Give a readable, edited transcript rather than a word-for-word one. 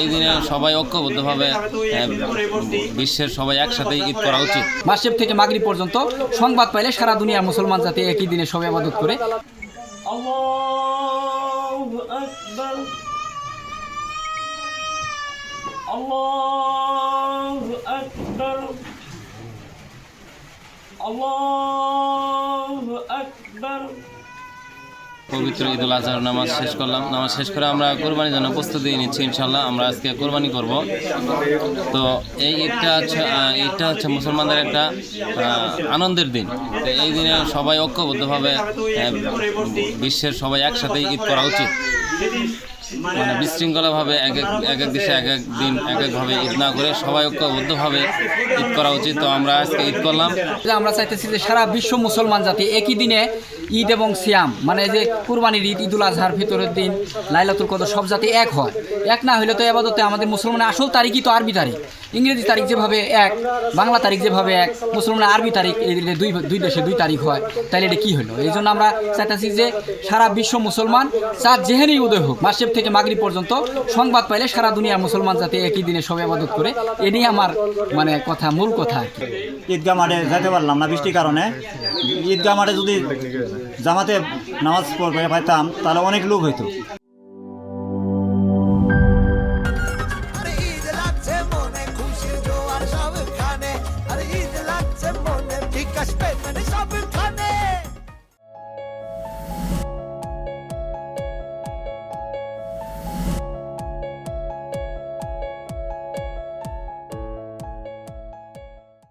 এই দিনে সবাই ঐক্যবদ্ধভাবে বিশ্বের সবাই একসাথে ঈদ করা উচিত। মাগরিব থেকে মাগরিব পর্যন্ত সংবাদ পাইলে সারা দুনিয়ার মুসলমান জাতি একই দিনে সবাই ইবাদত করে। আল্লাহু আকবার, আল্লাহু আকবার, আল্লাহু আকবার। পবিত্র ঈদুল আজহার নামাজ শেষ করলাম। নামাজ শেষ করে আমরা কোরবানির জন্য প্রস্তুতি নিচ্ছি। ইনশাল্লাহ আমরা আজকে কোরবানি করব। তো এই ঈদটা হচ্ছে মুসলমানদের একটা আনন্দের দিন। তো এই দিনে সবাই ঐক্যবদ্ধভাবে বিশ্বের সবাই একসাথে ঈদ করা উচিত। মানে বিশৃঙ্খলাভাবে এক এক দেশে এক এক দিন এক একভাবে ঈদ না করে সবাই ঐক্যবদ্ধভাবে ঈদ করা উচিত। তো আমরা আজকে ঈদ করলাম। আমরা চাইতেছি যে সারা বিশ্ব মুসলমান জাতি একই দিনে ঈদ এবং সিয়াম, মানে যে কুরবানির ঈদ, ঈদুল আজহার ভিতরের দিন, লাইলাতুল কদর, সব জাতি এক হয়। এক না হলে তো ইবাদতে আমাদের মুসলমানের আসল তারিখই তো আরবি তারিখ। ইংরেজি তারিখ যেভাবে এক, বাংলা তারিখ যেভাবে এক, মুসলমানের আরবি তারিখ, এই দুই দেশে 2 তারিখ হয়। তাহলে এটা কী হলো? এই জন্য আমরা চাইতেছি যে সারা বিশ্ব মুসলমান চাঁদ যেহেনেই উদয় হোক, মাগরিব থেকে মাগরিব পর্যন্ত সংবাদ পাইলে সারা দুনিয়ার মুসলমান জাতি একই দিনে সবাই ইবাদত করে। এটাই আমার মানে কথা, মূল কথা আর কি। ঈদগাহ মাঠে যেতে পারলাম না বৃষ্টির কারণে। ঈদগাহ মাঠে যদি জামাতে নামাজ পড়তে পাইতাম তাহলে অনেক লোক হইতো।